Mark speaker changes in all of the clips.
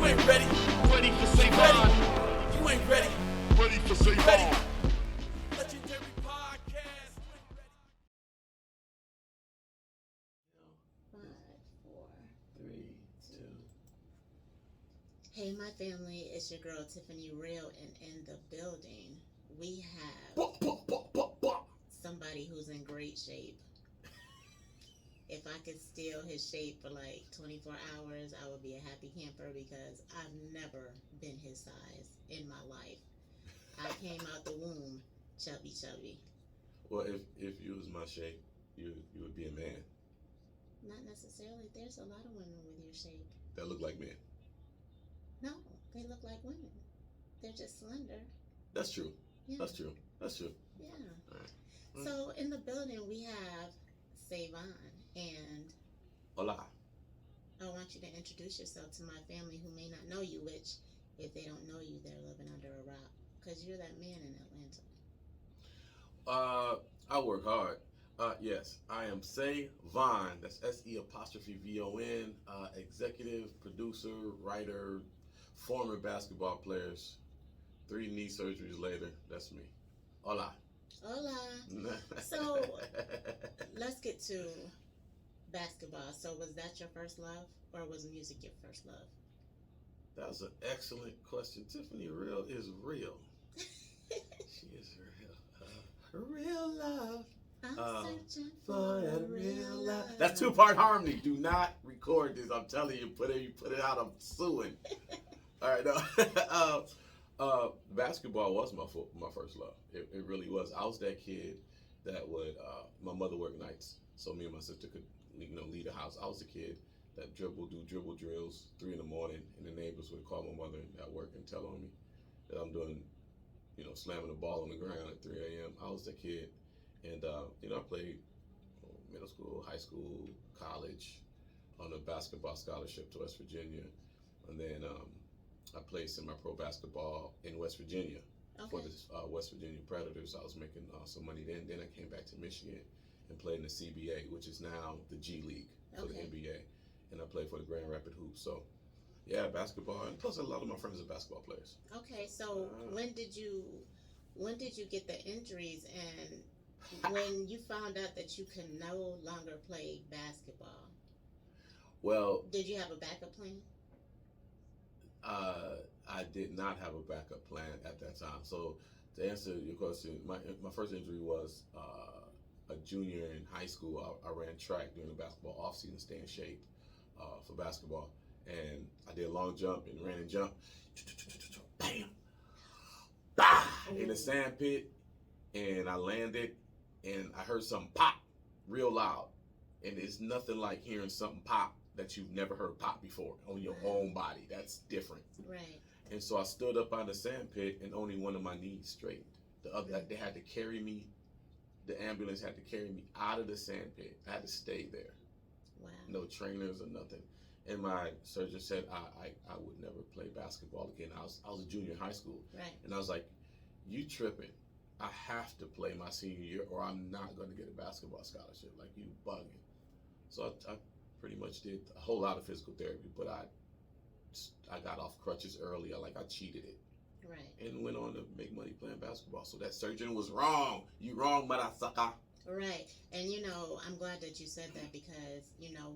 Speaker 1: You ain't ready.
Speaker 2: Ready for say bye.
Speaker 1: You ain't ready.
Speaker 2: Ready for say bye.
Speaker 1: Legendary podcast.
Speaker 3: 5, 4,
Speaker 4: 3, 2.
Speaker 3: Hey, my family, it's your girl Tiffani Real, and in the building we have somebody who's in great shape. If I could steal his shape for like 24 hours, I would be a happy camper because I've never been his size in my life. I came out the womb chubby.
Speaker 4: Well, if you was my shape, you would be a man.
Speaker 3: Not necessarily. There's a lot of women with your shape.
Speaker 4: That look like men.
Speaker 3: No, they look like women. They're just slender.
Speaker 4: That's true.
Speaker 3: Yeah.
Speaker 4: That's true.
Speaker 3: Yeah.
Speaker 4: All right.
Speaker 3: So in the building we have Savon, and
Speaker 4: Hola.
Speaker 3: I want you to introduce yourself to my family who may not know you, which if they don't know you, they're living under a rock, because you're that man in Atlanta.
Speaker 4: I work hard. Yes, I am Savon. That's SE''VON. Executive, producer, writer, former basketball players. 3 knee surgeries later. That's me. Hola.
Speaker 3: So let's get to basketball. So was that your first love, or was music your first love?
Speaker 4: That was an excellent question. Tiffani Real is real. She is real. Real love.
Speaker 3: I'm searching
Speaker 4: For
Speaker 3: for
Speaker 4: a
Speaker 3: a real love.
Speaker 4: That's 2-part harmony. Do not record this. I'm telling you, put it out. I'm suing. All right, no. Basketball was my first love. It really was. I was that kid that would. My mother worked nights, so me and my sister could lead the house. I was the kid that do dribble drills 3 in the morning, and the neighbors would call my mother at work and tell on me that I'm doing, slamming the ball on the ground at 3 a.m. I was the kid. And, I played middle school, high school, college on a basketball scholarship to West Virginia. And then I played semi-pro basketball in West Virginia for the West Virginia Predators. I was making some money then. Then I came back to Michigan and played in the CBA, which is now the G League for the NBA. And I played for the Grand Rapids Hoops. So, yeah, basketball. And plus, a lot of my friends are basketball players.
Speaker 3: Okay, so when did you get the injuries, and when you found out that you could no longer play basketball?
Speaker 4: Well,
Speaker 3: did you have a backup plan?
Speaker 4: I did not have a backup plan at that time. So to answer your question, my first injury was a junior in high school. I ran track during the basketball offseason to stay in shape for basketball. And I did a long jump and ran and jump. Bam! Bah! In the sand pit. And I landed and I heard something pop real loud. And it's nothing like hearing something pop that you've never heard pop before on your own body. That's different.
Speaker 3: Right.
Speaker 4: And so I stood up on the sand pit and only one of my knees straightened. The other, they had to carry me. The ambulance had to carry me out of the sand pit. I had to stay there.
Speaker 3: Wow.
Speaker 4: No trainers or nothing. And my surgeon said I would never play basketball again. I was a junior in high school.
Speaker 3: Right.
Speaker 4: And I was like, you tripping. I have to play my senior year or I'm not going to get a basketball scholarship. Like, you bugging. So I pretty much did a whole lot of physical therapy, but I got off crutches early. I cheated it.
Speaker 3: Right. And
Speaker 4: went on to make money playing basketball. So that surgeon was wrong. You wrong, motherfucker.
Speaker 3: Right. And, I'm glad that you said that because,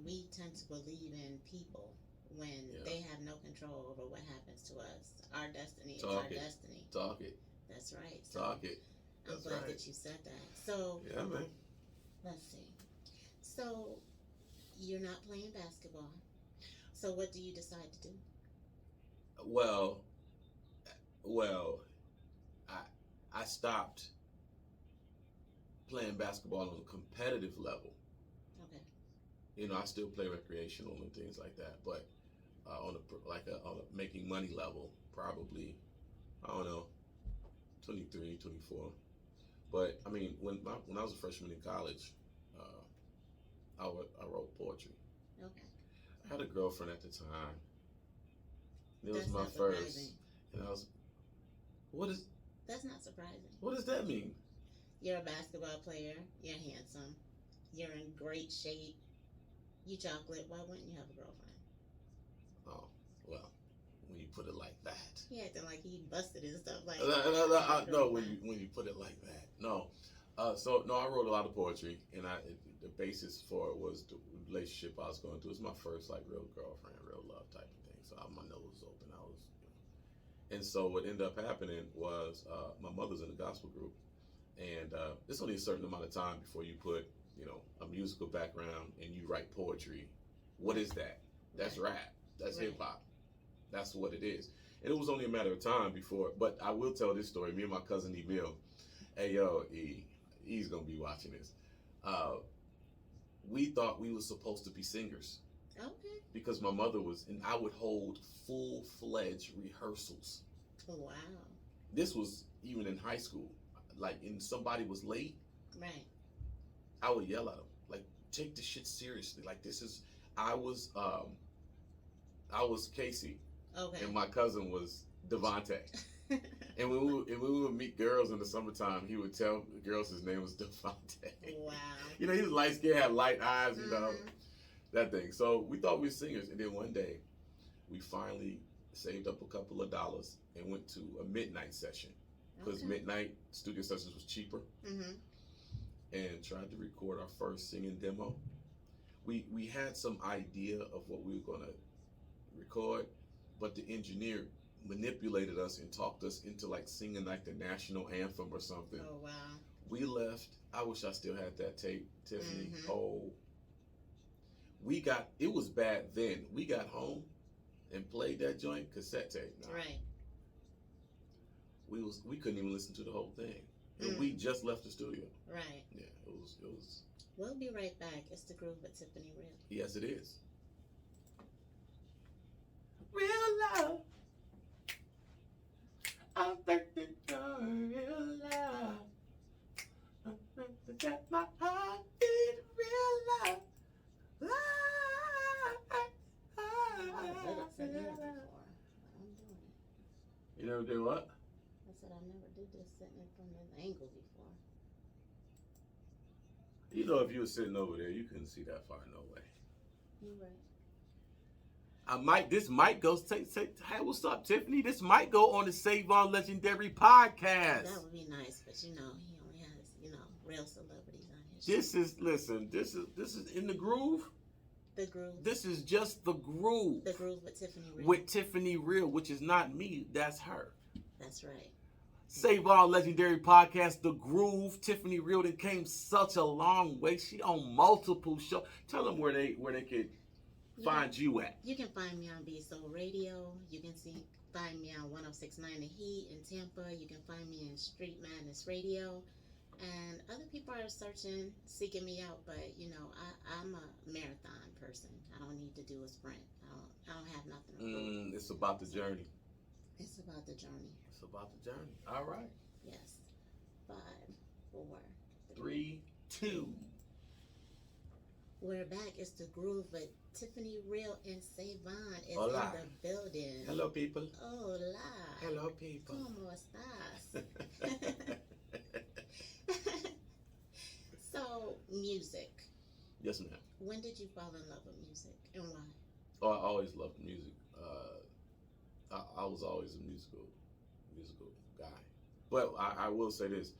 Speaker 3: we tend to believe in people when they have no control over what happens to us. Our destiny is our destiny.
Speaker 4: Talk it.
Speaker 3: That's right. So
Speaker 4: Talk it.
Speaker 3: I'm glad that you said that. So,
Speaker 4: yeah, man.
Speaker 3: Let's see. So, you're not playing basketball. So, what do you decide to do?
Speaker 4: Well, I stopped playing basketball on a competitive level.
Speaker 3: Okay.
Speaker 4: I still play recreational and things like that, but on a making money level, probably, I don't know, 23, 24. But I mean, when I was a freshman in college, I wrote poetry.
Speaker 3: Okay.
Speaker 4: I had a girlfriend at the time. It was
Speaker 3: That's
Speaker 4: my
Speaker 3: not
Speaker 4: first,
Speaker 3: surprising.
Speaker 4: and I was.
Speaker 3: That's not surprising.
Speaker 4: What does that mean?
Speaker 3: You're a basketball player. You're handsome. You're in great shape. You chocolate. Why wouldn't you have a girlfriend?
Speaker 4: Oh, well, when you put it like that.
Speaker 3: He acting like he busted and stuff like
Speaker 4: No, when you put it like that. No. So no, I wrote a lot of poetry, and the basis for it was the relationship I was going through. It was my first like real girlfriend, real love type of thing. So my nose was open. And so what ended up happening was my mother's in the gospel group, and it's only a certain amount of time before you put a musical background and you write poetry. What is that? That's rap. That's hip hop. That's what it is. And it was only a matter of time before. But I will tell this story. Me and my cousin Emil. Hey yo, he's gonna be watching this. We thought we were supposed to be singers.
Speaker 3: Okay.
Speaker 4: Because my mother was, and I would hold full-fledged rehearsals.
Speaker 3: Oh, wow.
Speaker 4: This was even in high school. Like, and somebody was late.
Speaker 3: Right.
Speaker 4: I would yell at them, like, take this shit seriously. Like, I was Casey.
Speaker 3: Okay.
Speaker 4: And my cousin was Devontae. And when we would meet girls in the summertime, he would tell the girls his name was Devontae.
Speaker 3: Wow.
Speaker 4: He was light skinned, had light eyes, that thing. So we thought we were singers, and then one day we finally saved up a couple of dollars and went to a midnight session because midnight studio sessions was cheaper, and tried to record our first singing demo. We had some idea of what we were gonna record, but the engineer manipulated us and talked us into like singing like the national anthem or something.
Speaker 3: Oh wow.
Speaker 4: We left. I wish I still had that tape, Tiffany. Oh. It was bad then. We got home and played that joint cassette tape.
Speaker 3: Right.
Speaker 4: We couldn't even listen to the whole thing. And we just left the studio.
Speaker 3: Right.
Speaker 4: Yeah, it was.
Speaker 3: We'll be right back. It's the Groove with Tiffani Real.
Speaker 4: Yes, it is. Real love. I'm thinking of real love. Got my heart beat real love. You never did what?
Speaker 3: I said I never did this sitting from this angle before.
Speaker 4: You know, if you were sitting over there, you couldn't see that far. No way.
Speaker 3: You're right.
Speaker 4: This might go. Say, hey, what's up, Tiffany? This might go on the Save On Legendary podcast.
Speaker 3: That would be nice, but he only has real celebrities on his show.
Speaker 4: This is in the groove.
Speaker 3: The Groove.
Speaker 4: This is just the groove.
Speaker 3: The Groove with Tiffani Real.
Speaker 4: With Tiffani Real, which is not me, that's her.
Speaker 3: That's right.
Speaker 4: Save All Legendary Podcast, The Groove. Tiffani Real that came such a long way. She on multiple shows. Tell them where they could find you at.
Speaker 3: You can find me on Be Soul Radio. You can find me on 106.9 The Heat in Tampa. You can find me in Street Madness Radio. And other people are seeking me out, but I'm a marathon person. I don't need to do a sprint. I don't have nothing to prove.
Speaker 4: It's about the journey.
Speaker 3: It's about the journey.
Speaker 4: It's about the journey. All right.
Speaker 3: Yes. 5, 4,
Speaker 4: 3, 2.
Speaker 3: We're back. It's the Groove with Tiffani Real and Savon is
Speaker 4: Hola.
Speaker 3: in the building.
Speaker 4: Hello, people.
Speaker 3: Hola.
Speaker 4: Hello, people.
Speaker 3: ¿Cómo estás? So, music.
Speaker 4: Yes, ma'am.
Speaker 3: When did you fall in love with music and why?
Speaker 4: Oh, I always loved music. I was always a musical guy. But I will say this.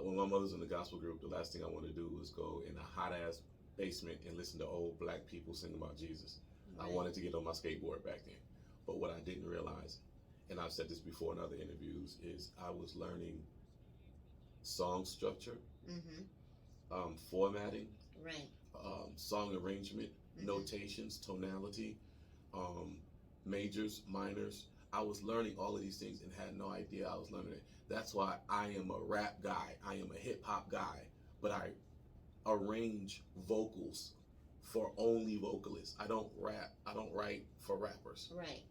Speaker 4: When my mother's in the gospel group, the last thing I wanted to do was go in a hot-ass basement and listen to old black people sing about Jesus. Right. I wanted to get on my skateboard back then. But what I didn't realize, and I've said this before in other interviews, is I was learning song structure, formatting,
Speaker 3: right,
Speaker 4: song arrangement, notations, tonality, majors, minors. I was learning all of these things and had no idea I was learning it. That's why I am a rap guy. I am a hip hop guy, but I arrange vocals for only vocalists. I don't rap. I don't write for rappers.
Speaker 3: Right.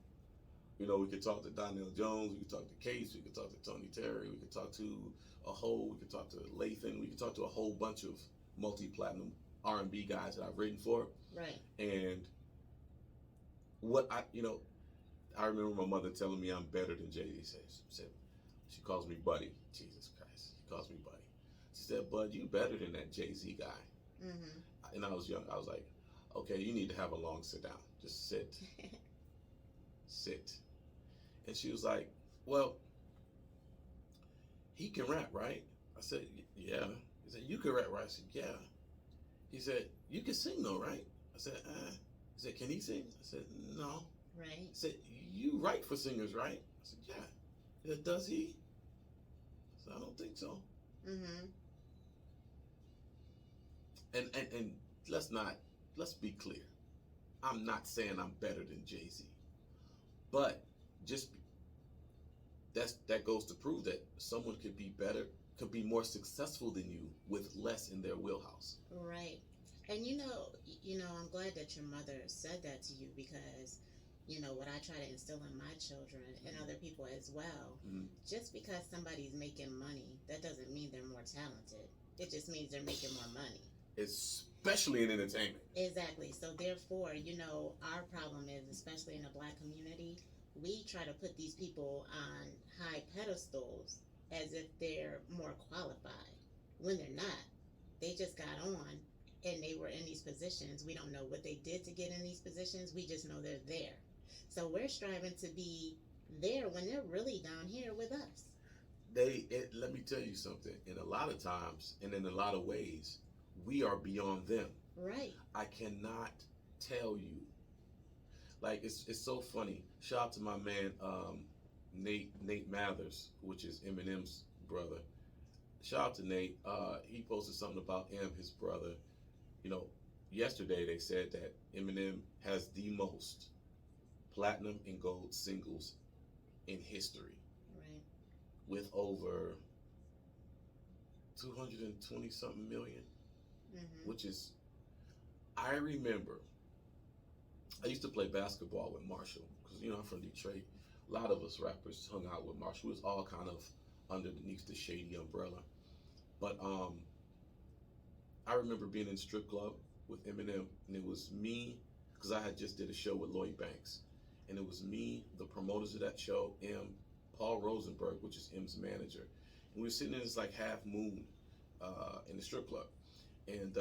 Speaker 4: We could talk to Donnell Jones, we could talk to Case, we could talk to Tony Terry, we could talk to we could talk to Lathan, we could talk to a whole bunch of multi-platinum R&B guys that I've written for.
Speaker 3: Right.
Speaker 4: And what I remember my mother telling me I'm better than Jay-Z. She calls me Buddy. Jesus Christ. She calls me Buddy. She said, Bud, you better than that Jay-Z guy. And I was young. I was like, okay, you need to have a long sit down. Just sit. Sit. And she was like, well, he can rap, right? I said, yeah. He said, you can rap, right? I said, yeah. He said, you can sing though, right? I said, He said, can he sing? I said, no.
Speaker 3: Right.
Speaker 4: He said, you write for singers, right? I said, yeah. He said, does he? I said, I don't think so.
Speaker 3: Mm-hmm.
Speaker 4: And let's be clear. I'm not saying I'm better than Jay-Z. But just that goes to prove that someone could be better, could be more successful than you with less in their wheelhouse.
Speaker 3: Right. And I'm glad that your mother said that to you, because what I try to instill in my children and other people as well, just because somebody's making money, that doesn't mean they're more talented. It just means they're making more money.
Speaker 4: Especially in entertainment.
Speaker 3: Exactly. So therefore, our problem is, especially in the Black community, we try to put these people on high pedestals as if they're more qualified, when they're not. They just got on and they were in these positions. We don't know what they did to get in these positions. We just know they're there. So we're striving to be there when they're really down here with us.
Speaker 4: Let me tell you something. In a lot of times and in a lot of ways, we are beyond them.
Speaker 3: Right.
Speaker 4: I cannot tell you. Like, it's so funny. Shout out to my man, Nate Mathers, which is Eminem's brother. Shout out to Nate. He posted something about his brother. Yesterday they said that Eminem has the most platinum and gold singles in history.
Speaker 3: Right.
Speaker 4: With over 220 something million.
Speaker 3: Mm-hmm.
Speaker 4: Which is, I remember, I used to play basketball with Marshall, because I'm from Detroit. A lot of us rappers hung out with Marshall. It was all kind of underneath the shady umbrella. But I remember being in a strip club with Eminem, and it was me, because I had just did a show with Lloyd Banks, and it was me, the promoters of that show, Paul Rosenberg, which is M's manager, and we were sitting in this like half moon in the strip club. And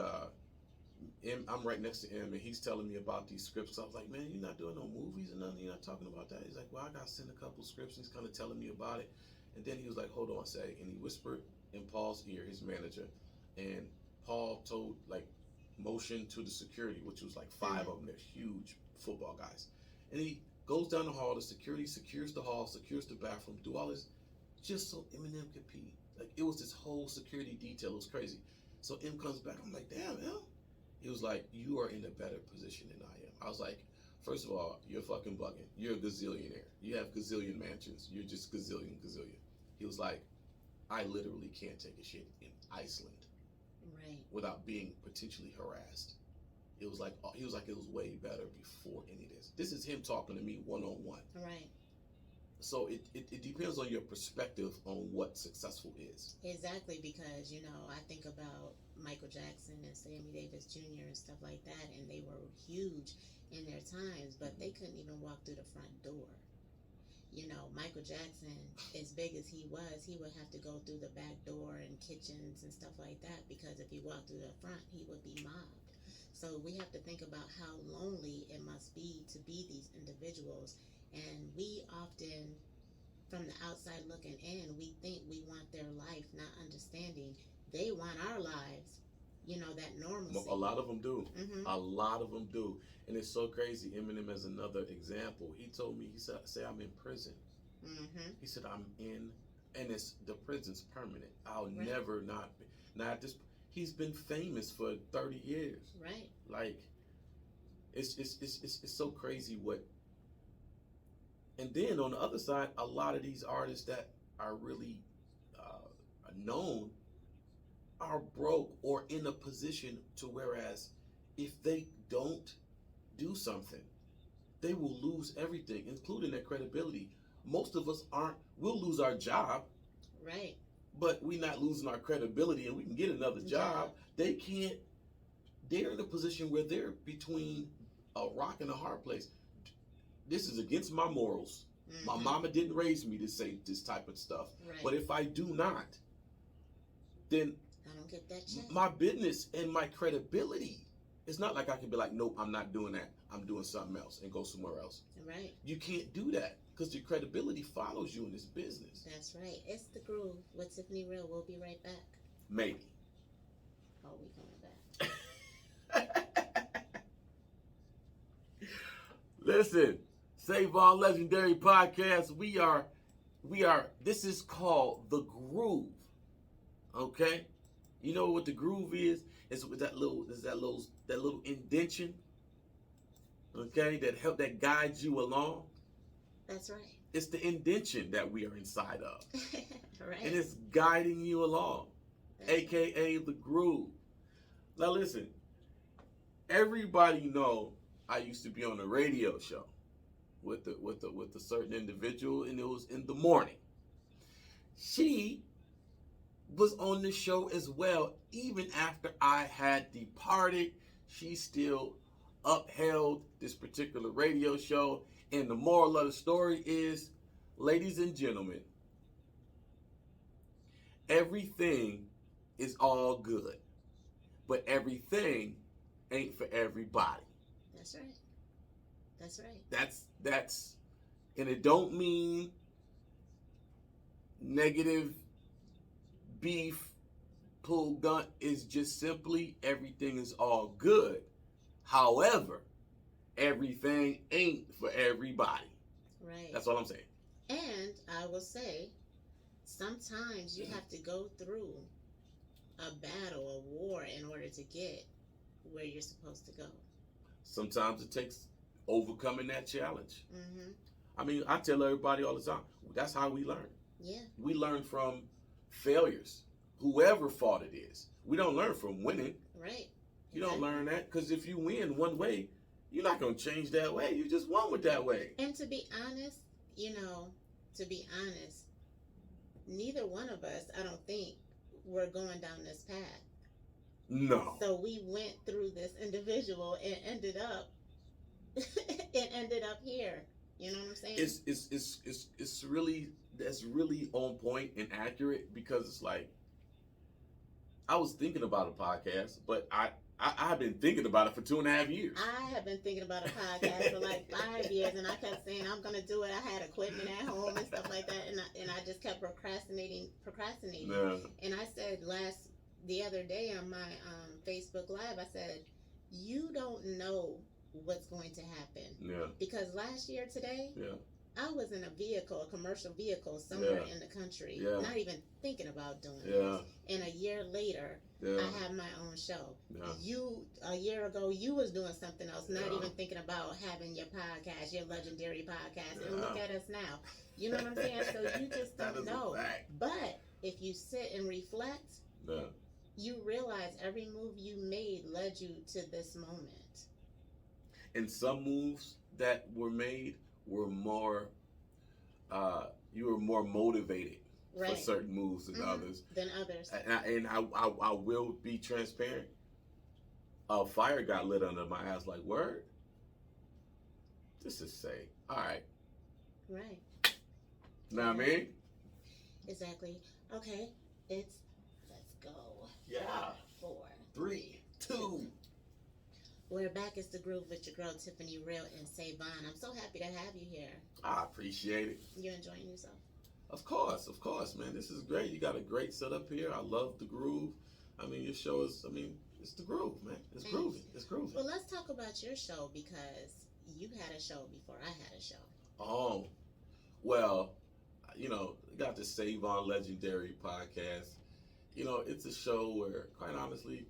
Speaker 4: I'm right next to him, and he's telling me about these scripts. So I was like, man, you're not doing no movies and nothing. You're not talking about that. He's like, well, I got to send a couple scripts. And he's kind of telling me about it. And then he was like, hold on a sec. And he whispered in Paul's ear, his manager. And Paul told, motion to the security, which was like 5 of them. They're huge football guys. And he goes down the hall. The security secures the hall, secures the bathroom, do all this just so Eminem could pee. Like, it was this whole security detail. It was crazy. So M comes back. I'm like, damn, M. He was like, you are in a better position than I am. I was like, first of all, you're fucking bugging. You're a gazillionaire. You have gazillion mansions. You're just gazillion. He was like, I literally can't take a shit in Iceland.
Speaker 3: Right.
Speaker 4: Without being potentially harassed. He was like, it was way better before any of this. This is him talking to me one-on-one.
Speaker 3: Right.
Speaker 4: So it depends on your perspective on what successful is.
Speaker 3: Exactly, because I think about Michael Jackson and Sammy Davis Jr. and stuff like that, and they were huge in their times, but they couldn't even walk through the front door. Michael Jackson, as big as he would have to go through the back door and kitchens and stuff like that, because if he walked through the front, he would be mobbed. So we have to think about how lonely it must be to be these individuals. And we often, from the outside looking in, we think we want their life, not understanding they want our lives, that normalcy.
Speaker 4: A lot of them do.
Speaker 3: Mm-hmm.
Speaker 4: A lot of them do. And it's so crazy. Eminem is another example. He told me, he said, I'm in prison.
Speaker 3: Mm-hmm.
Speaker 4: He said, I'm in, and the prison's permanent. I'll
Speaker 3: Right.
Speaker 4: never not be. Now, he's been famous for 30 years.
Speaker 3: Right.
Speaker 4: Like, it's so crazy what. And then on the other side, a lot of these artists that are really known are broke or in a position to whereas if they don't do something, they will lose everything, including their credibility. Most of us we'll lose our job.
Speaker 3: Right.
Speaker 4: But we're not losing our credibility, and we can get another job. They can't. They're in a position where they're between a rock and a hard place. This is against my morals.
Speaker 3: Mm-hmm.
Speaker 4: My mama didn't raise me to say this type of stuff.
Speaker 3: Right.
Speaker 4: But if I do not, then
Speaker 3: I don't get that check.
Speaker 4: my business and my credibility, it's not like I can be like, nope, I'm not doing that. I'm doing something else and go somewhere else.
Speaker 3: Right.
Speaker 4: You can't do that because your credibility follows you in this business.
Speaker 3: That's right. It's the Groove with Tiffany Real. We'll be right back.
Speaker 4: Maybe.
Speaker 3: Oh, we coming back.
Speaker 4: Listen, Save On Legendary Podcast. We are. This is called the Groove. Okay, you know what the groove is? It's that little indention. Okay, that guides you along.
Speaker 3: That's right.
Speaker 4: It's the indention that we are inside of,
Speaker 3: Right.
Speaker 4: and it's guiding you along, aka the groove. Now listen, everybody know I used to be on a radio show with a certain individual, and it was in the morning. She was on the show as well. Even after I had departed, she still upheld this particular radio show. And the moral of the story is, ladies and gentlemen, everything is all good, but everything ain't for everybody.
Speaker 3: That's right. That's right.
Speaker 4: That's, and it don't mean negative beef, pull gun. Is just simply everything is all good. However, everything ain't for everybody.
Speaker 3: Right.
Speaker 4: That's all I'm saying.
Speaker 3: And I will say, sometimes you have to go through a battle, a war, in order to get where you're supposed to go.
Speaker 4: Sometimes it takes overcoming that challenge.
Speaker 3: Mm-hmm.
Speaker 4: I mean, I tell everybody all the time, that's how we learn.
Speaker 3: Yeah.
Speaker 4: We learn from failures, whoever fault it is. We don't learn from winning.
Speaker 3: Right.
Speaker 4: You don't learn that, because if you win one way, you're not going to change that way. You just won with that way.
Speaker 3: And to be honest, neither one of us, I don't think, we're going down this path.
Speaker 4: No.
Speaker 3: So we went through this individual and ended up here. You know what I'm saying?
Speaker 4: It's really, that's really on point and accurate, because it's like, I was thinking about a podcast, but I've been thinking about it for 2.5 years.
Speaker 3: I have been thinking about a podcast for like 5 years, and I kept saying I'm gonna do it. I had equipment at home and stuff like that, and I just kept procrastinating.
Speaker 4: Yeah.
Speaker 3: And I said the other day on my Facebook Live, I said, you don't know what's going to happen.
Speaker 4: Yeah.
Speaker 3: Because last year today,
Speaker 4: Yeah.
Speaker 3: I was in a commercial vehicle somewhere in the country, not even thinking about doing it. And a year later, I have my own show. A year ago, you was doing something else, not even thinking about having your podcast, your legendary podcast. And look at us now. You know what I'm saying? So you just don't know. But if you sit and reflect, you realize every move you made led you to this moment.
Speaker 4: And some moves that were made were more, you were more motivated for certain moves than others. And I will be transparent. A fire got lit under my ass, like, word? This is say, all right.
Speaker 3: Right.
Speaker 4: Know what I mean?
Speaker 3: Exactly. Okay, let's go.
Speaker 4: Yeah.
Speaker 3: 4,
Speaker 4: 3, 2.
Speaker 3: We're back. It's the Groove with your girl Tiffany Real and Savon. I'm so happy to have you here.
Speaker 4: I appreciate it.
Speaker 3: You enjoying yourself?
Speaker 4: Of course, man. This is great. You got a great setup here. I love the groove. I mean, your show is, it's the groove, man. It's groovy. It's groovy.
Speaker 3: Well, let's talk about your show, because you had a show before I had a show.
Speaker 4: Oh, well, you got the Save On Legendary Podcast. It's a show where, quite honestly,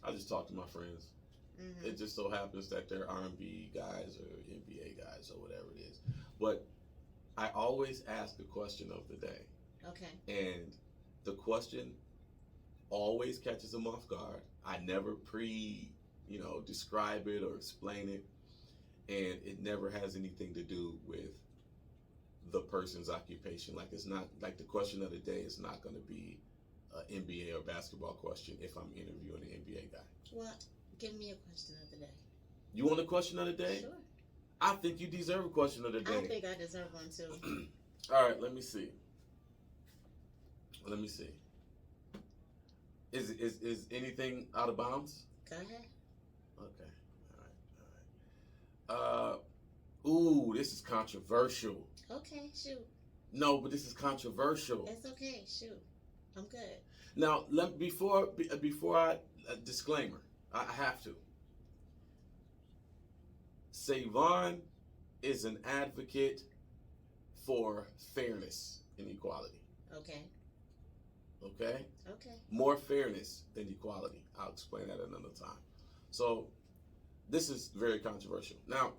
Speaker 4: I just talk to my friends.
Speaker 3: Mm-hmm.
Speaker 4: It just so happens that they're R&B guys or NBA guys or whatever it is. But I always ask the question of the day.
Speaker 3: Okay.
Speaker 4: And the question always catches them off guard. I never describe it or explain it. And it never has anything to do with the person's occupation. Like, it's not, like, the question of the day is not going to be an NBA or basketball question if I'm interviewing an NBA guy.
Speaker 3: Well, give me a question of the day.
Speaker 4: You want a question of the day?
Speaker 3: Sure.
Speaker 4: I think you deserve a question of the day.
Speaker 3: I think I deserve one too.
Speaker 4: All right, let me see. Is anything out of bounds?
Speaker 3: Go ahead.
Speaker 4: Okay. Ooh, this is controversial.
Speaker 3: Okay, shoot.
Speaker 4: No, but this is controversial.
Speaker 3: It's okay, shoot. I'm good.
Speaker 4: Now, before I disclaimer, I have to. Savon is an advocate for fairness and equality.
Speaker 3: Okay.
Speaker 4: Okay?
Speaker 3: Okay.
Speaker 4: More fairness than equality. I'll explain that another time. So, this is very controversial. Now,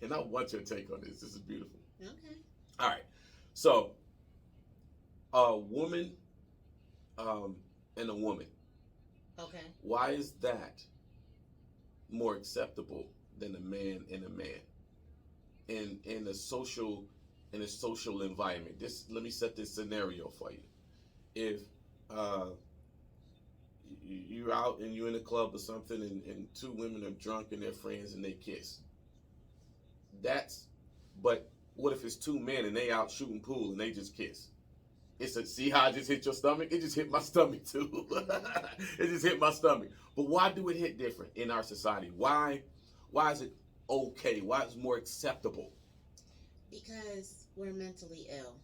Speaker 4: and I want your take on this. This is beautiful.
Speaker 3: Okay.
Speaker 4: All right. So, a woman and a woman.
Speaker 3: Okay.
Speaker 4: Why is that more acceptable than a man and a man in a social environment? Let me set this scenario for you. If you're out and you're in a club or something and two women are drunk and they're friends and they kiss. But what if it's two men and they out shooting pool and they just kiss? See how I just hit your stomach? It just hit my stomach too. It just hit my stomach. But why do it hit different in our society? Why is it okay? Why is it more acceptable?
Speaker 3: Because we're mentally ill.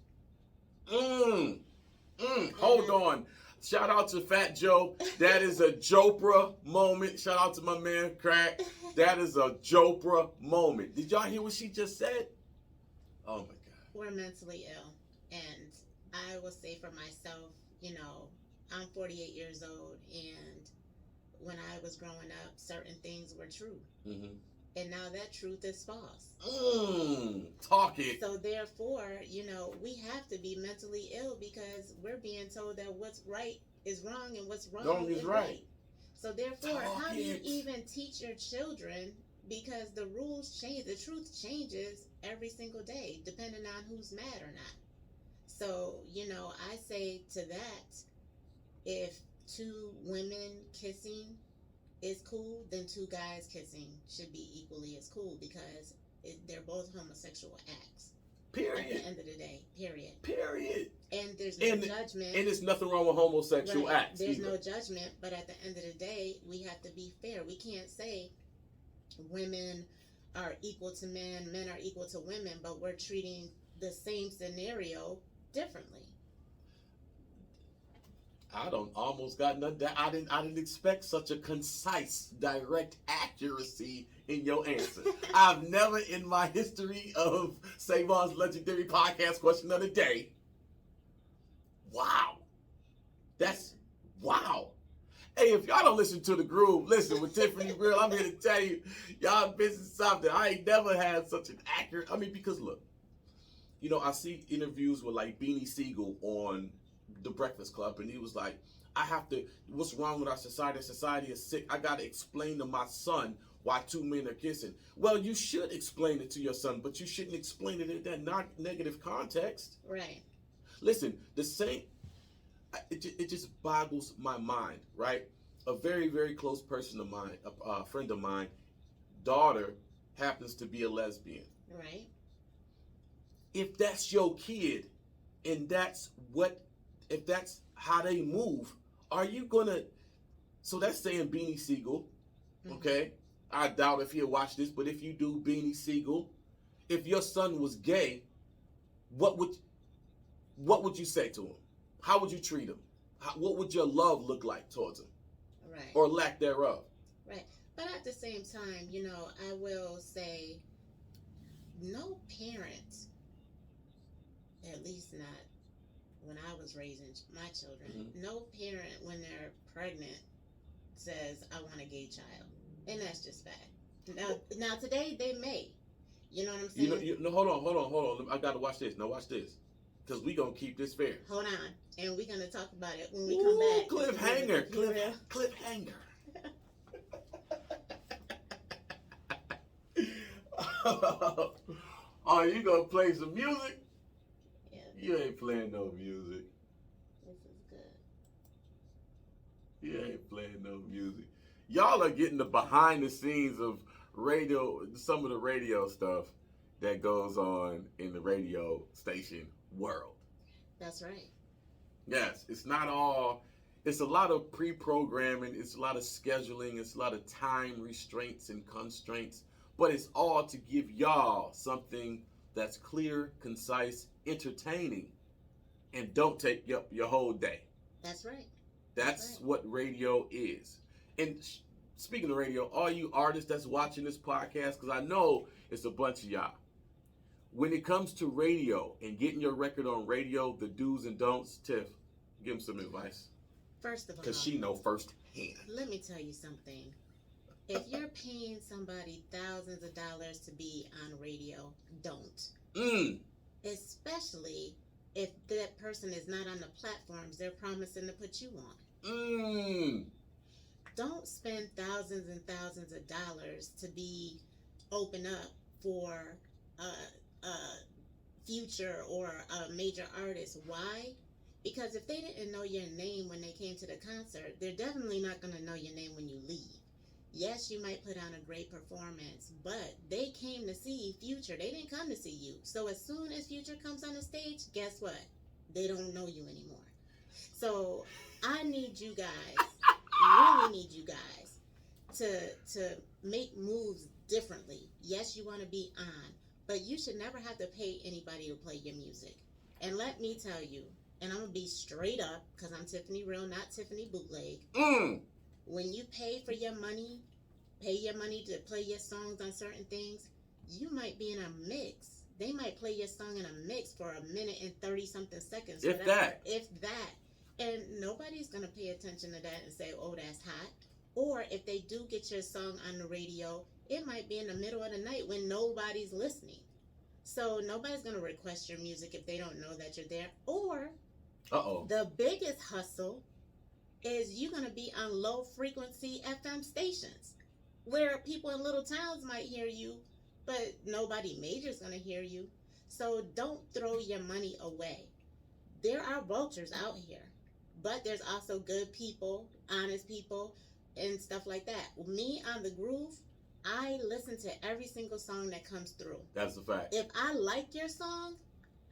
Speaker 4: Hold on. Shout out to Fat Joe. That is a Jopra moment. Shout out to my man Crack. That is a Jopra moment. Did y'all hear what she just said? Oh my God.
Speaker 3: We're mentally ill. And I will say for myself, I'm 48 years old, and when I was growing up, certain things were true. Mm-hmm. And now that truth is false.
Speaker 4: Talk it.
Speaker 3: So therefore, we have to be mentally ill because we're being told that what's right is wrong and what's wrong is right. So therefore, how do you even teach your children? Because the rules change, the truth changes every single day, depending on who's mad or not. So, I say to that, if two women kissing is cool, then two guys kissing should be equally as cool because they're both homosexual acts.
Speaker 4: Period.
Speaker 3: At the end of the day, period.
Speaker 4: Period.
Speaker 3: And there's no judgment.
Speaker 4: And there's nothing wrong with homosexual acts.
Speaker 3: There's
Speaker 4: either.
Speaker 3: no judgment, but at the end of the day, we have to be fair. We can't say women are equal to men are equal to women, but we're treating the same scenario differently.
Speaker 4: I almost got nothing. I didn't expect such a concise, direct accuracy in your answer. I've never in my history of Savon's legendary podcast question of the day. Wow. That's wow. Hey, if y'all don't listen to the Groove, listen with Tiffani Real. I'm here to tell you, y'all missing something. I ain't never had such an accurate. Because look, I see interviews with like Beanie Siegel on The Breakfast Club, and he was like, what's wrong with our society? Society is sick. I got to explain to my son why two men are kissing. Well, you should explain it to your son, but you shouldn't explain it in that negative context.
Speaker 3: Right.
Speaker 4: Listen, the same, it just boggles my mind, right? A very, very close person of mine, a friend of mine, daughter happens to be a lesbian.
Speaker 3: Right.
Speaker 4: If that's your kid, and if that's how they move, are you gonna? So that's saying Beanie Siegel, okay? I doubt if he'll watch this, but if you do, Beanie Siegel, if your son was gay, what would you say to him? How would you treat him? What would your love look like towards him?
Speaker 3: Right.
Speaker 4: Or lack thereof?
Speaker 3: Right. But at the same time, I will say, no parent, at least not when I was raising my children, no parent when they're pregnant says, I want a gay child. And that's just fact. Now today they may. You know what I'm saying?
Speaker 4: Hold on. I got to watch this. Now watch this. Because we going to keep this fair.
Speaker 3: Hold on. And we're going to talk about it when we come back.
Speaker 4: Cliffhanger. Cliffhanger. Oh, you going to play some music?
Speaker 3: Yeah.
Speaker 4: You ain't playing no music.
Speaker 3: This is good.
Speaker 4: You ain't playing no music. Y'all are getting the behind the scenes of radio, some of the radio stuff that goes on in the radio station world.
Speaker 3: That's right.
Speaker 4: Yes, it's not all, it's a lot of pre-programming, it's a lot of scheduling, it's a lot of time restraints and constraints, but it's all to give y'all something that's clear, concise, entertaining, and don't take up your whole day.
Speaker 3: That's right.
Speaker 4: That's
Speaker 3: right.
Speaker 4: what radio is. And speaking of radio, all you artists that's watching this podcast, because I know it's a bunch of y'all. When it comes to radio and getting your record on radio, the do's and don'ts, Tiff, give them some advice.
Speaker 3: First of all,
Speaker 4: Because she know firsthand.
Speaker 3: let me tell you something. If you're paying somebody thousands of dollars to be on radio, don't. Especially if that person is not on the platforms they're promising to put you on. Don't spend thousands and thousands of dollars to be open up for a future or a major artist. Why? Because if they didn't know your name when they came to the concert, they're definitely not going to know your name when you leave. Yes, you might put on a great performance, but they came to see Future. They didn't come to see you. So as soon as Future comes on the stage, guess what? They don't know you anymore. So I need you guys, really need you guys to make moves differently. Yes, you want to be on, but you should never have to pay anybody to play your music. And let me tell you, and I'm going to be straight up, because I'm Tiffani Real, not Tiffani Bootleg. When you pay your money to play your songs on certain things, you might be in a mix. They might play your song in a mix for a minute and 30-something seconds.
Speaker 4: If that.
Speaker 3: And nobody's going to pay attention to that and say, oh, that's hot. Or if they do get your song on the radio, it might be in the middle of the night when nobody's listening. So nobody's going to request your music if they don't know that you're there. Or the biggest hustle is you're going to be on low frequency FM stations where people in little towns might hear you, but nobody major is going to hear you. So don't throw your money away. There are vultures out here, but there's also good people, honest people, and stuff like that. Me on the Groove, I listen to every single song that comes through.
Speaker 4: That's a fact.
Speaker 3: If I like your song,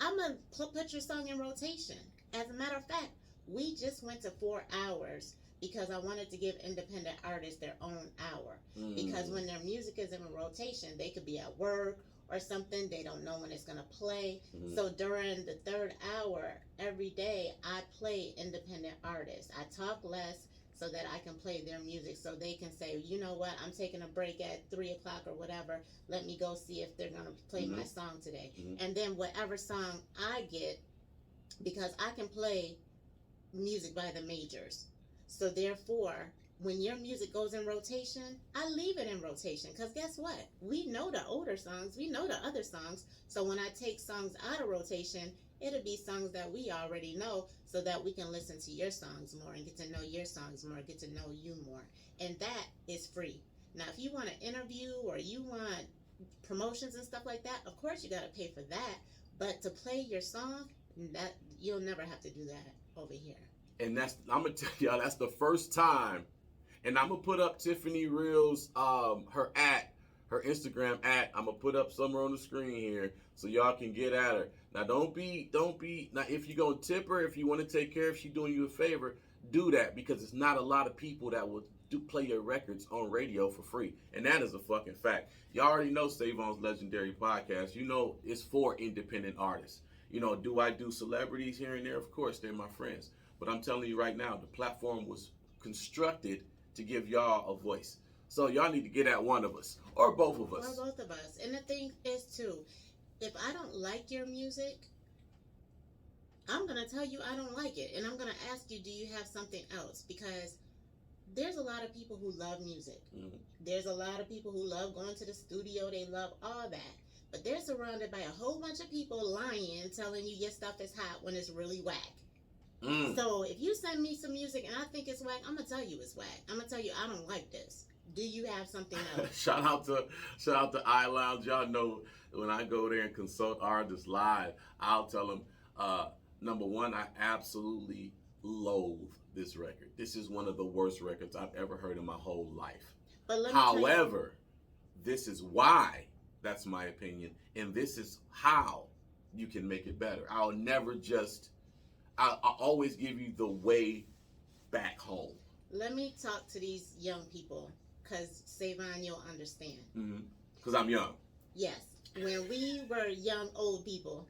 Speaker 3: I'm going to put your song in rotation. As a matter of fact, we just went to 4 hours because I wanted to give independent artists their own hour. Because when their music is in rotation, they could be at work or something. They don't know when it's going to play. So during the 3rd hour, every day, I play independent artists. I talk less so that I can play their music so they can say, you know what, I'm taking a break at 3 o'clock or whatever. Let me go see if they're going to play my song today. And then whatever song I get, because I can play music by the majors. So therefore, when your music goes in rotation, I leave it in rotation. Because guess what? We know the older songs. We know the other songs. So when I take songs out of rotation, it'll be songs that we already know so that we can listen to your songs more and get to know your songs more, get to know you more. And that is free. Now, if you want an interview or you want promotions and stuff like that, of course you got to pay for that. But to play your song, that you'll never have to do that over here.
Speaker 4: And I'm gonna tell y'all, that's the first time. And I'm gonna put up Tiffani Real's her Instagram @ I'm gonna put up somewhere on the screen here so y'all can get at her. Now don't be now if you're gonna tip her, if you want to take care of, she's doing you a favor, do that, because it's not a lot of people that will play your records on radio for free. And that is a fucking fact. Y'all already know Savon's Legendary Podcast. You know it's for independent artists. You know, do I do celebrities here and there? Of course, they're my friends. But I'm telling you right now, the platform was constructed to give y'all a voice. So y'all need to get at one of us or both of us.
Speaker 3: Or both of us. And the thing is, too, if I don't like your music, I'm going to tell you I don't like it. And I'm going to ask you, do you have something else? Because there's a lot of people who love music. There's a lot of people who love going to the studio. They love all that. But they're surrounded by a whole bunch of people lying, telling you your stuff is hot when it's really whack. So if you send me some music and I think it's whack, I'm going to tell you it's whack. I'm going to tell you I don't like this. Do you have something else?
Speaker 4: Shout out to iLounge. Y'all know when I go there and consult artists live, I'll tell them, number one, I absolutely loathe this record. This is one of the worst records I've ever heard in my whole life.
Speaker 3: But
Speaker 4: however, this is why, that's my opinion, and this is how you can make it better. I'll always give you the way back home.
Speaker 3: Let me talk to these young people, because Savon, you'll understand.
Speaker 4: Because I'm young.
Speaker 3: Yes. When we were young, old people,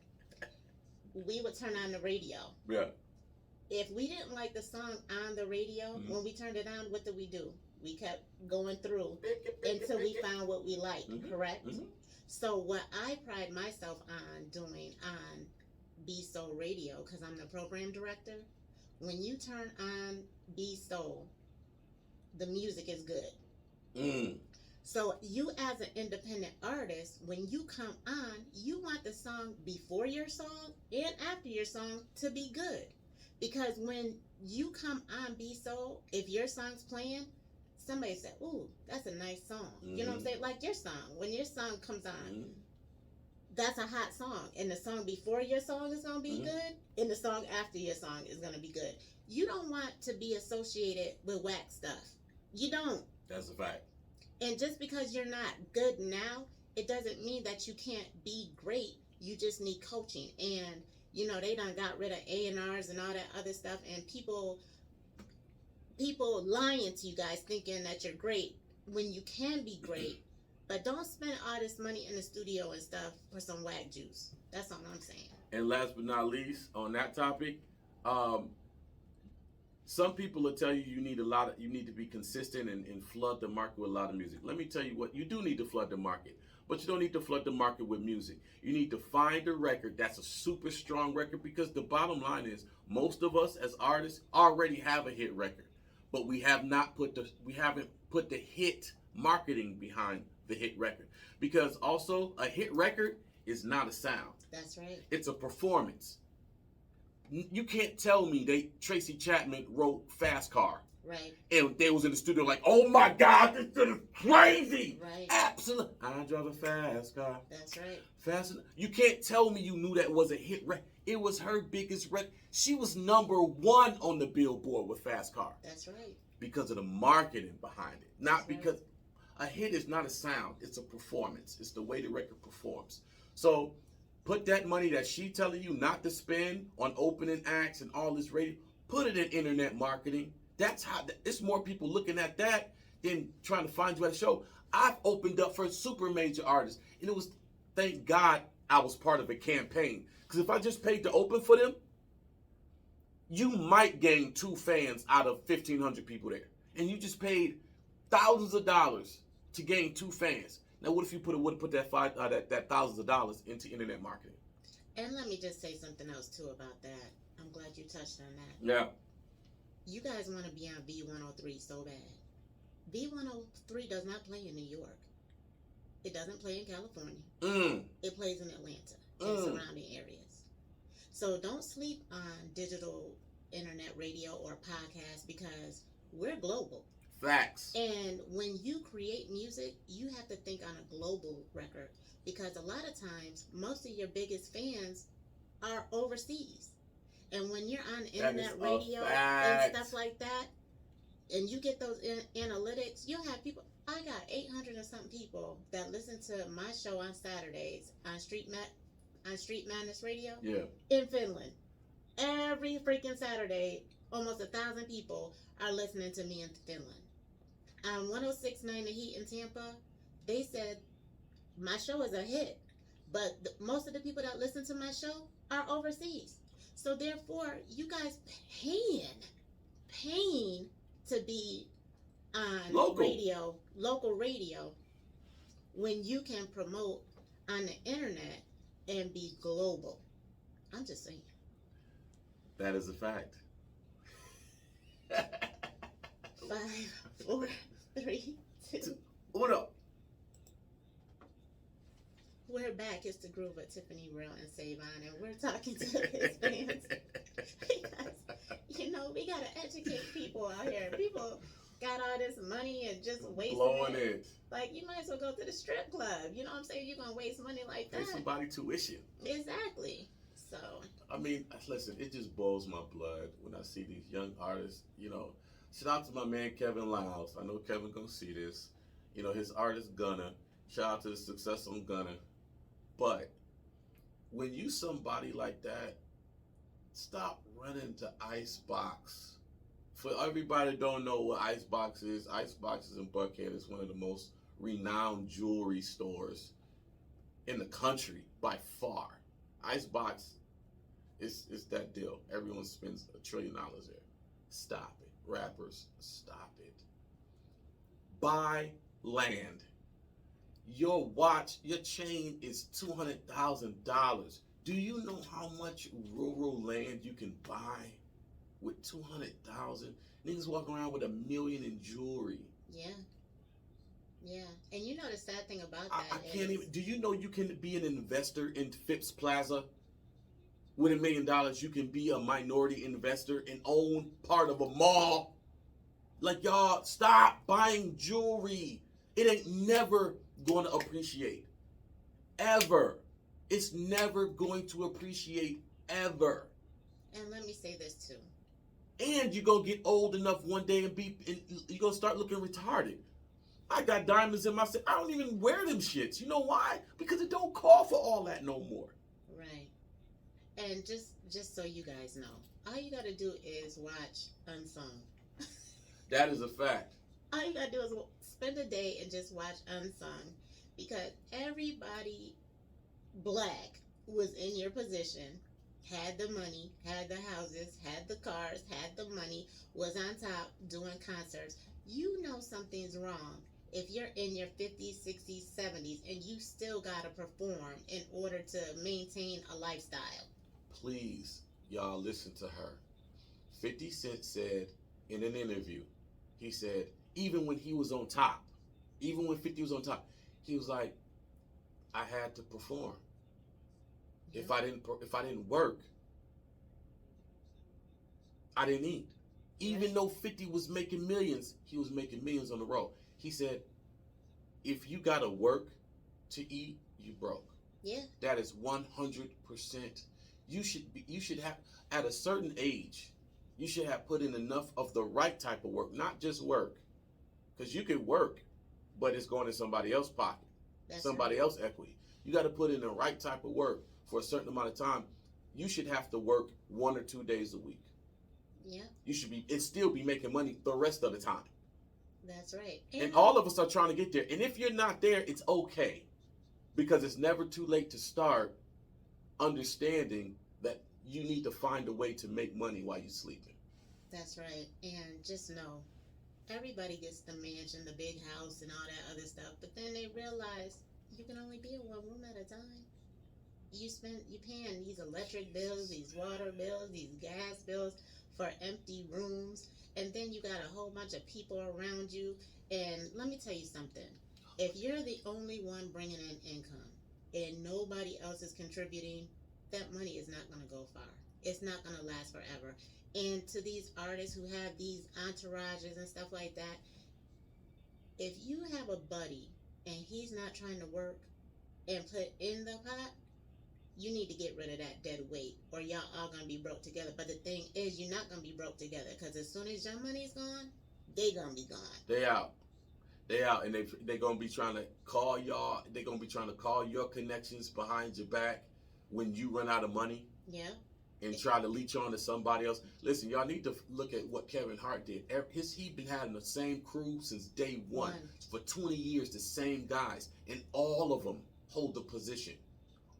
Speaker 3: we would turn on the radio.
Speaker 4: Yeah.
Speaker 3: If we didn't like the song on the radio, when we turned it on, what did we do? We kept going through until we found what we liked, correct? So what I pride myself on doing on Be Soul Radio, because I'm the program director, when you turn on Be Soul, the music is good. So you as an independent artist, when you come on, you want the song before your song and after your song to be good. Because when you come on Be Soul, if your song's playing, somebody said, ooh, that's a nice song. You know what I'm saying? Like your song. When your song comes on, that's a hot song. And the song before your song is going to be good, and the song after your song is going to be good. You don't want to be associated with whack stuff. You don't.
Speaker 4: That's a fact.
Speaker 3: And just because you're not good now, it doesn't mean that you can't be great. You just need coaching. And, you know, they done got rid of A&Rs and all that other stuff. And people lying to you guys thinking that you're great when you can be great. But don't spend all this money in the studio and stuff for some whack juice. That's all I'm saying.
Speaker 4: And last but not least, on that topic, some people will tell you you need to be consistent and flood the market with a lot of music. Let me tell you what, you do need to flood the market, but you don't need to flood the market with music. You need to find a record that's a super strong record, because the bottom line is most of us as artists already have a hit record, but we haven't put the hit marketing behind the hit record, because also a hit record is not a sound.
Speaker 3: That's right. It's
Speaker 4: a performance. You can't tell me Tracy Chapman wrote Fast Car.
Speaker 3: Right.
Speaker 4: And they was in the studio like, oh my God, this is crazy.
Speaker 3: Right.
Speaker 4: Absolutely. I drive a fast car.
Speaker 3: That's right.
Speaker 4: Fast. You can't tell me you knew that was a hit record. It was her biggest record. She was #1 on the Billboard with Fast Car.
Speaker 3: That's right.
Speaker 4: Because of the marketing behind it. Not because a hit is not a sound. It's a performance. It's the way the record performs. So put that money that she telling you not to spend on opening acts and all this radio, put it in internet marketing. That's how, it's more people looking at that than trying to find you at a show. I've opened up for super major artists, and it was, thank God I was part of a campaign. Because if I just paid to open for them, you might gain 2 fans out of 1,500 people there. And you just paid thousands of dollars to gain 2 fans. Now, what if you would have put that thousands of dollars into internet marketing?
Speaker 3: And let me just say something else too about that. I'm glad you touched on that.
Speaker 4: Yeah.
Speaker 3: You guys want to be on V103 so bad. V103 does not play in New York. It doesn't play in California. It plays in Atlanta and surrounding areas. So don't sleep on digital internet radio or podcast, because we're global.
Speaker 4: Facts.
Speaker 3: And when you create music, you have to think on a global record, because a lot of times, most of your biggest fans are overseas. And when you're on internet radio and stuff like that, and you get those analytics, you'll have people. I got 800 and something people that listen to my show on Saturdays on Street Madness Radio in Finland. Every freaking Saturday, almost 1,000 people are listening to me in Finland. On 106.9 The Heat in Tampa, they said my show is a hit, but most of the people that listen to my show are overseas. So therefore, you guys paying to be on local radio, when you can promote on the internet and be global. I'm just saying.
Speaker 4: That is a fact.
Speaker 3: 5, 4, 3, 2.
Speaker 4: What up?
Speaker 3: We're back. It's the Groove with Tiffani Real and Savon, and we're talking to his fans. Because, you know, we got to educate people out here. People got all this money and just wasting
Speaker 4: blowing it.
Speaker 3: Like, you might as well go to the strip club. You know what I'm saying? You're going to waste money like that.
Speaker 4: Pay somebody tuition.
Speaker 3: Exactly. So.
Speaker 4: I mean, listen, it just boils my blood when I see these young artists, you know. Shout out to my man Kevin Lyles. I know Kevin gonna see this. You know, his artist Gunna. Shout out to the success on Gunna. But when you somebody like that, stop running to Icebox. For everybody that don't know what Icebox is in Buckhead is one of the most renowned jewelry stores in the country by far. Icebox is that deal. Everyone spends $1 trillion there. Stop it. Rappers, stop it. Buy land. Your watch, your chain is $200,000. Do you know how much rural land you can buy with $200,000? Niggas walking around with $1 million in jewelry.
Speaker 3: Yeah. Yeah. And you know the sad thing about
Speaker 4: I
Speaker 3: that
Speaker 4: can't
Speaker 3: is,
Speaker 4: even. Do you know you can be an investor in Phipps Plaza? With $1 million, you can be a minority investor and own part of a mall. Like, y'all, stop buying jewelry. It ain't never going to appreciate. Ever. It's never going to appreciate ever.
Speaker 3: and let me say this too.
Speaker 4: And you're going to get old enough one day and you're going to start looking retarded. I got diamonds in my set. I don't even wear them shits. You know why? Because it don't call for all that no more.
Speaker 3: Right. And just so you guys know, all you gotta do is watch Unsung.
Speaker 4: That is a fact.
Speaker 3: All you gotta do is spend a day and just watch Unsung, because everybody black was in your position, had the money, had the houses, had the cars, had the money, was on top doing concerts. You know something's wrong if you're in your 50s, 60s, 70s, and you still gotta perform in order to maintain a lifestyle.
Speaker 4: Please, y'all listen to her. 50 Cent said in an interview, he said, even when he was on top, even when 50 was on top, he was like, I had to perform.
Speaker 3: Yeah.
Speaker 4: If I didn't work, I didn't eat. Even
Speaker 3: Right.
Speaker 4: though 50 was making millions, he was making millions on the road. He said, if you gotta work to eat, you broke.
Speaker 3: Yeah.
Speaker 4: That is 100%. You should have, at a certain age, you should have put in enough of the right type of work, not just work. Because you can work, but it's going in somebody else's pocket,
Speaker 3: That's
Speaker 4: somebody
Speaker 3: right.
Speaker 4: else's equity. You got to put in the right type of work for a certain amount of time. You should have to work 1 or 2 days a week.
Speaker 3: Yeah,
Speaker 4: You should be and still be making money the rest of the time.
Speaker 3: that's right.
Speaker 4: And all of us are trying to get there. And if you're not there, it's okay. Because it's never too late to start understanding that you need to find a way to make money while you're sleeping.
Speaker 3: That's right. And just know, everybody gets the mansion, the big house, and all that other stuff. But then they realize you can only be in one room at a time. You paying these electric bills, these water bills, these gas bills for empty rooms, and then you got a whole bunch of people around you. And let me tell you something: if you're the only one bringing in income and nobody else is contributing, that money is not going to go far. It's not going to last forever. And to these artists who have these entourages and stuff like that, if you have a buddy and he's not trying to work and put in the pot, you need to get rid of that dead weight, or y'all all gonna be broke together. But the thing is, you're not gonna be broke together, because as soon as your money's gone, they gonna be gone.
Speaker 4: They out, and they gonna be trying to call y'all. They gonna be trying to call your connections behind your back when you run out of money.
Speaker 3: Yeah.
Speaker 4: And try to leech on to somebody else. Listen, y'all need to look at what Kevin Hart did. He been having the same crew since day one. For 20 years, the same guys, and all of them hold the position.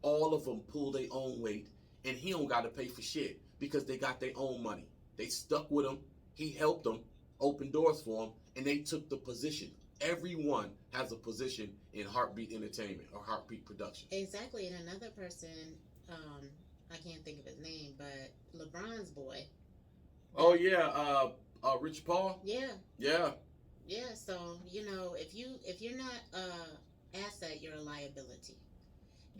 Speaker 4: All of them pull their own weight, and he don't got to pay for shit because they got their own money. They stuck with him. He helped them, opened doors for them, and they took the position. Everyone has a position in Heartbeat Entertainment or Heartbeat Production.
Speaker 3: Exactly. And another person, I can't think of his name, but LeBron's boy.
Speaker 4: Oh yeah, Rich Paul.
Speaker 3: Yeah.
Speaker 4: Yeah.
Speaker 3: Yeah. So if you're not asset, you're a liability.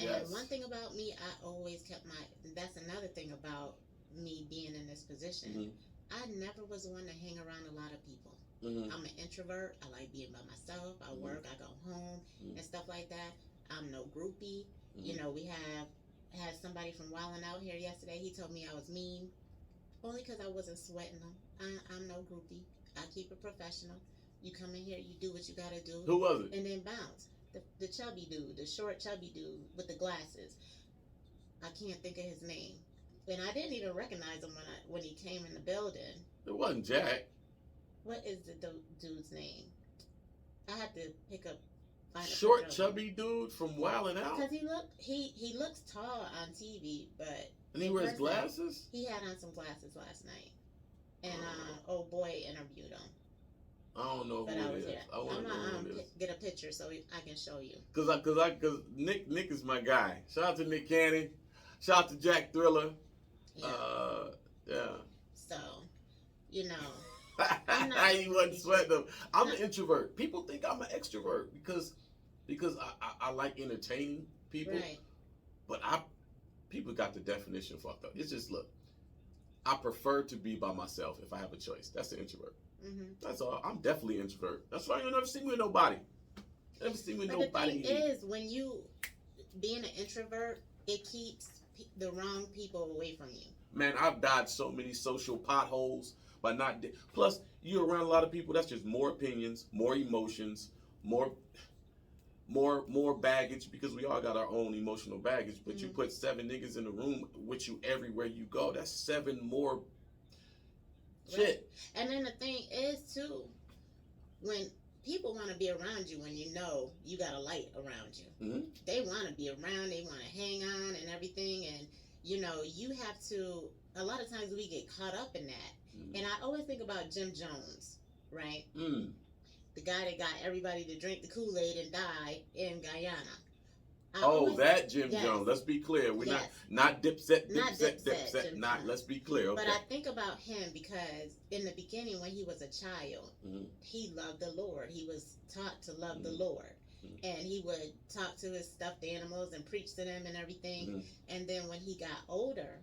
Speaker 3: And
Speaker 4: Yes.
Speaker 3: one thing about me, I always kept that's another thing about me being in this position.
Speaker 4: Mm-hmm.
Speaker 3: I never was one to hang around a lot of people.
Speaker 4: Mm-hmm.
Speaker 3: I'm an introvert. I like being by myself. I work, I go home, and stuff like that. I'm no groupie.
Speaker 4: Mm-hmm.
Speaker 3: We had somebody from Wildin' Out here yesterday. He told me I was mean, only because I wasn't sweating them. I'm no groupie. I keep it professional. You come in here, you do what you gotta do.
Speaker 4: Who was it?
Speaker 3: And then bounce. The chubby dude, the short chubby dude with the glasses. I can't think of his name, and I didn't even recognize him when he came in the building.
Speaker 4: It wasn't Jack.
Speaker 3: What is the dude's name? I have to pick up find a
Speaker 4: Short,
Speaker 3: picture of him.
Speaker 4: chubby dude from Wildin' Out?
Speaker 3: Because he looks tall on TV, but
Speaker 4: And he
Speaker 3: in
Speaker 4: wears
Speaker 3: person,
Speaker 4: glasses?
Speaker 3: He had on some glasses last night, and old boy interviewed him.
Speaker 4: I don't know
Speaker 3: But
Speaker 4: who
Speaker 3: I
Speaker 4: it
Speaker 3: was
Speaker 4: is.
Speaker 3: here.
Speaker 4: I want
Speaker 3: I'm
Speaker 4: to know
Speaker 3: gonna
Speaker 4: who it is.
Speaker 3: get a picture so I can show you.
Speaker 4: Cause Nick is my guy. Shout out to Nick Cannon. Shout out to Jack Thriller.
Speaker 3: Yeah.
Speaker 4: Yeah.
Speaker 3: So, you know, I'm not-
Speaker 4: He wasn't sweating them. I'm an introvert. People think I'm an extrovert because I like entertaining people.
Speaker 3: right.
Speaker 4: But people got the definition fucked up. It's just, look, I prefer to be by myself if I have a choice. That's an introvert.
Speaker 3: Mm-hmm.
Speaker 4: That's all. I'm definitely an introvert. That's why you'll never see me with nobody. Never see me with
Speaker 3: But
Speaker 4: nobody.
Speaker 3: the thing is, when you being an introvert, it keeps the wrong people away from you.
Speaker 4: Man, I've dodged so many social potholes by not. Plus, you're around a lot of people. That's just more opinions, more emotions, more baggage, because we all got our own emotional baggage. But you put 7 niggas in the room with you everywhere you go. That's 7 more shit.
Speaker 3: And then the thing is too, when people want to be around you, when you know you got a light around you,
Speaker 4: Mm-hmm.
Speaker 3: they want to be around. They want to hang on and everything. And you know, you have to. A lot of times we get caught up in that.
Speaker 4: Mm-hmm.
Speaker 3: And I always think about Jim Jones, right?
Speaker 4: Mm.
Speaker 3: The guy that got everybody to drink the Kool-Aid and die in Guyana.
Speaker 4: That Jim
Speaker 3: Yes.
Speaker 4: Jones. Let's be clear. We're
Speaker 3: Yes.
Speaker 4: not Dipset.
Speaker 3: Not Dipset, Jim
Speaker 4: Not.
Speaker 3: Jones.
Speaker 4: Let's be clear. Okay.
Speaker 3: But I think about him because in the beginning, when he was a child,
Speaker 4: Mhm.
Speaker 3: he loved the Lord. He was taught to love the
Speaker 4: Mhm.
Speaker 3: Lord.
Speaker 4: Mhm.
Speaker 3: And he would talk to his stuffed animals and preach to them and everything.
Speaker 4: Mhm.
Speaker 3: And then when he got older,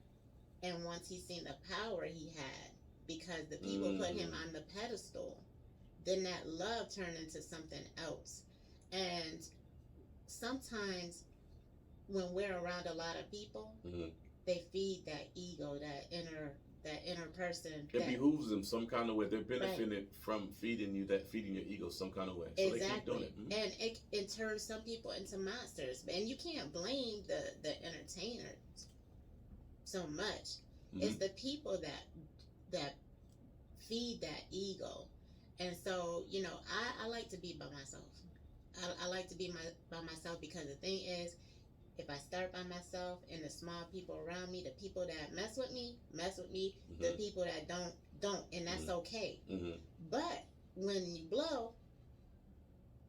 Speaker 3: and once he seen the power he had, because the people put him on the pedestal, then that love turned into something else. And sometimes when we're around a lot of people,
Speaker 4: Mhm.
Speaker 3: they feed that ego, that inner person.
Speaker 4: It
Speaker 3: that,
Speaker 4: behooves them some kind of way. They're benefiting from feeding your ego some kind of way. So they keep doing
Speaker 3: exactly.
Speaker 4: it. Mhm.
Speaker 3: And it turns some people into monsters. And you can't blame the entertainers so much. It's the people that feed that ego. And so, you know, I like to be by myself. I like to be by myself because the thing is, if I start by myself and the small people around me, the people that mess with me,
Speaker 4: Mhm.
Speaker 3: the people that don't, and that's okay.
Speaker 4: Mhm.
Speaker 3: But when you blow,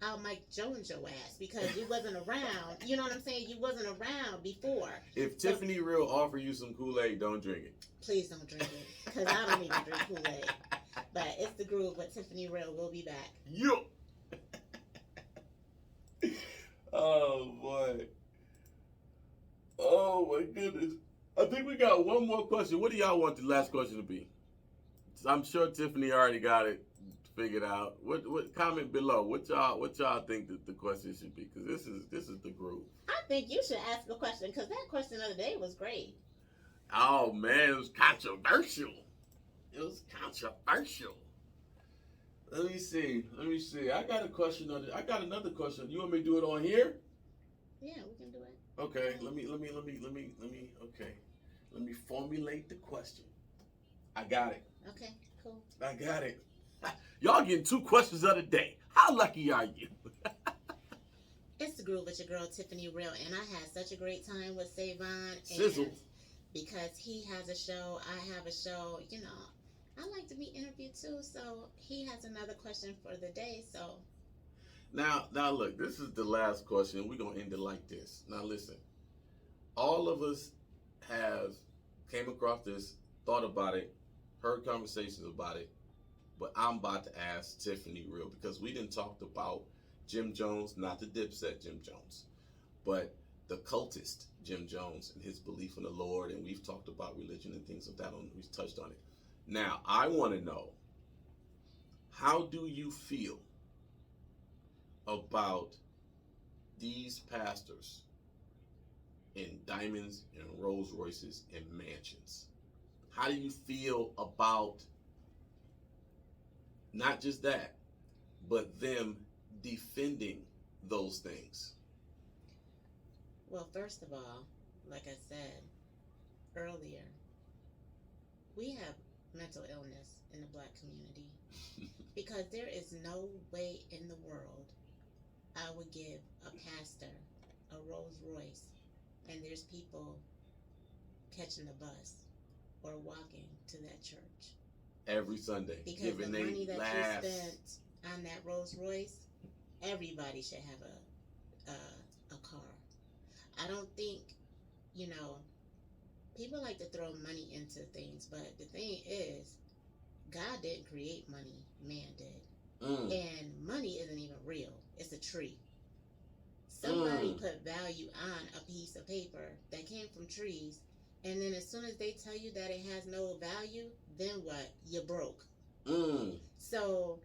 Speaker 3: I'll Mike Jones your ass because you wasn't around. You know what I'm saying? You wasn't around before.
Speaker 4: If Tiffany Real offer you some Kool-Aid, don't drink it.
Speaker 3: Please don't drink it because I don't even drink Kool-Aid. But it's the Groove with Tiffany Real. We'll be back.
Speaker 4: Yo. Oh boy. Oh my goodness. I think we got one more question. What do y'all want the last question to be? I'm sure Tiffany already got it figured out. What comment below? What y'all think that the question should be? Because this is the Groove.
Speaker 3: I think you should ask a question because that question of the day was great.
Speaker 4: Oh man, it was controversial. It was controversial. Let me see. I got a question I got another question. You want me to do it on here?
Speaker 3: Yeah, we can do it.
Speaker 4: Okay. Let me. Okay. Let me formulate the question. I got it.
Speaker 3: Okay, cool.
Speaker 4: I got it. Y'all getting 2 questions of the day. How lucky are you?
Speaker 3: It's the Groove with your girl Tiffany Real, and I had such a great time with Savon.
Speaker 4: Sizzle.
Speaker 3: And because he has a show, I have a show. You know, I like to be interviewed too. So he has another question for the day. So
Speaker 4: Now look, this is the last question. We're gonna end it like this. Now listen, all of us have came across this, thought about it, heard conversations about it, but I'm about to ask Tiffany Real because we didn't talk about Jim Jones, not the Dipset Jim Jones, but the cultist Jim Jones and his belief in the Lord, and we've talked about religion and things of that. We've touched on it. Now I want to know, how do you feel about these pastors in diamonds and Rolls Royces and mansions? How do you feel about not just that, but them defending those things?
Speaker 3: well, first of all, like I said earlier, we have mental illness in the Black community because there is no way in the world I would give a pastor a Rolls Royce, and there's people catching the bus or walking to that church
Speaker 4: Every Sunday.
Speaker 3: because
Speaker 4: giving
Speaker 3: the
Speaker 4: they
Speaker 3: money that
Speaker 4: last.
Speaker 3: you spent on that Rolls Royce, everybody should have a car. I don't think, you know, people like to throw money into things, but the thing is, God didn't create money, man did. And money isn't even real. It's a tree. Somebody put value on a piece of paper that came from trees, and then as soon as they tell you that it has no value, then what? You're broke. So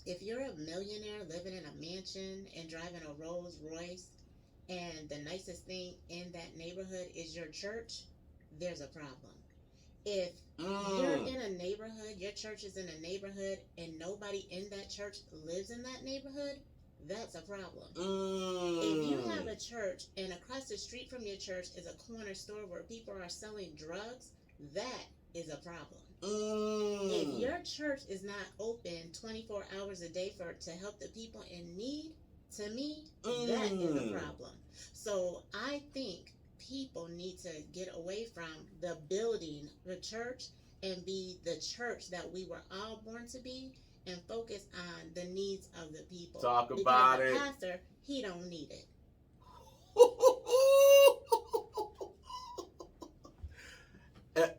Speaker 3: if you're a millionaire living in a mansion and driving a Rolls Royce, and the nicest thing in that neighborhood is your church, there's a problem. If you're in a neighborhood, your church is in a neighborhood, and nobody in that church lives in that neighborhood, that's a problem. If you have a church and across the street from your church is a corner store where people are selling drugs, that is a problem. If your church is not open 24 hours a day to help the people in need, to me, that is a problem. So I think people need to get away from the building, the church, and be the church that we were all born to be, and focus on the needs of the people.
Speaker 4: Talk about
Speaker 3: because
Speaker 4: it.
Speaker 3: the pastor, he don't need it.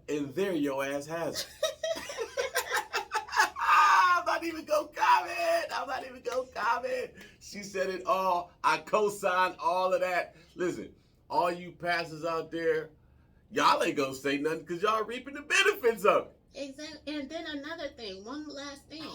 Speaker 4: And there your ass has it. I'm not even gonna comment. She said it all. I co-signed all of that. Listen, all you pastors out there, y'all ain't gonna say nothing because y'all reaping the benefits of it.
Speaker 3: Exactly. And then another thing, one last thing.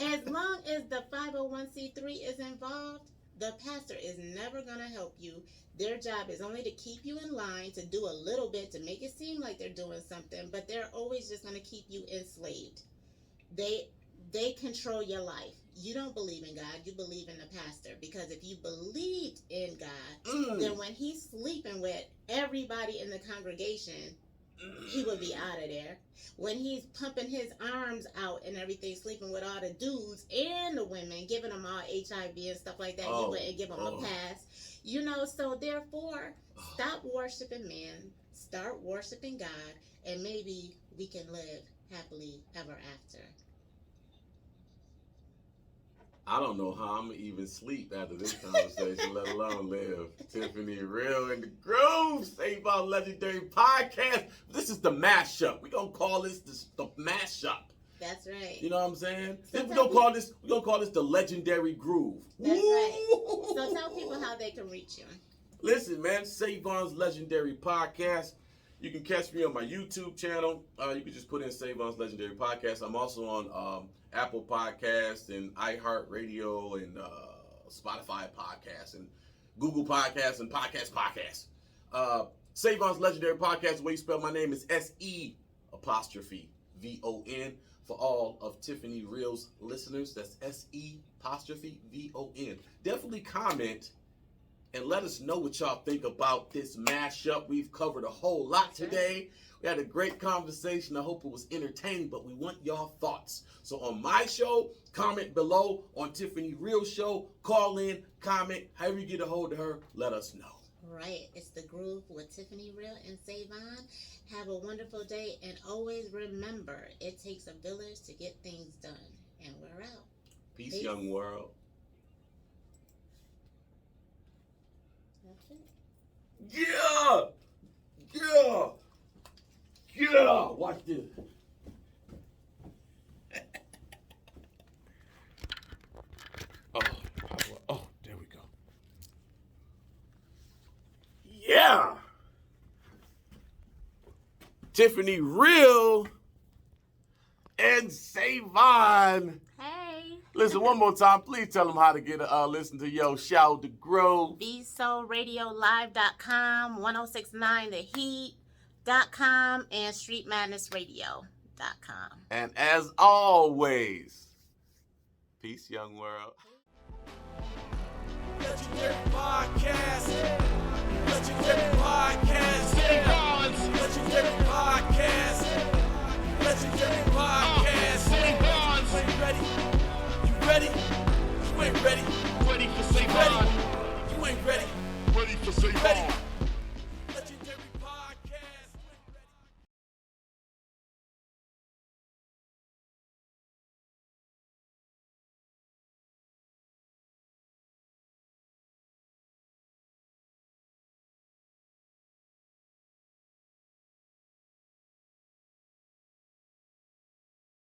Speaker 3: As long as the 501c3 is involved, the pastor is never going to help you. Their job is only to keep you in line, to do a little bit, to make it seem like they're doing something, but they're always just going to keep you enslaved. They control your life. You don't believe in God, you believe in the pastor. Because if you believed in God, then when he's sleeping with everybody in the congregation, he would be out of there. When he's pumping his arms out and everything, sleeping with all the dudes and the women, giving them all HIV and stuff like that, he wouldn't give them a pass. You know, so therefore, stop worshiping man, start worshiping God, and maybe we can live happily ever after.
Speaker 4: I don't know how I'm going to even sleep after this conversation, let alone live. Tiffani Real in the Groove, Save Our Legendary Podcast. This is the mashup. We're going to call this the mashup.
Speaker 3: That's right.
Speaker 4: You know what I'm saying? We're going to call this the Legendary Groove.
Speaker 3: That's right. So tell people how they can reach you.
Speaker 4: Listen, man, Savon's Legendary Podcast. You can catch me on my YouTube channel. You can just put in Savon's Legendary Podcast. I'm also on Apple Podcasts and iHeartRadio and Spotify Podcasts and Google Podcasts and Podcast. Savon's Legendary Podcast, the way you spell my name is SE''VON. For all of Tiffani Real's listeners, that's SE''VON. Definitely comment and let us know what y'all think about this mashup. We've covered a whole lot today. We had a great conversation. I hope it was entertaining, but we want y'all thoughts. So on my show, comment below. On Tiffani Real's show, call in, comment. However you get a hold of her, let us know.
Speaker 3: Right. It's The Groove with Tiffani Real and Savon. Have a wonderful day, and always remember, it takes a village to get things done. And we're out.
Speaker 4: Peace. Young world.
Speaker 3: That's it.
Speaker 4: Yeah! Watch this. Oh, there we go. Yeah! Tiffani Real and Savon.
Speaker 3: Hey.
Speaker 4: Listen, one more time. Please tell them how to get listen to your show, The Grove.
Speaker 3: BSoulRadioLive.com, 1069theheat.com, and StreetMadnessRadio.com.
Speaker 4: And as always, peace, young world.
Speaker 1: Legendary Podcast. Legendary Podcast. Legendary Podcast. Legendary Podcast. You ready? You ready?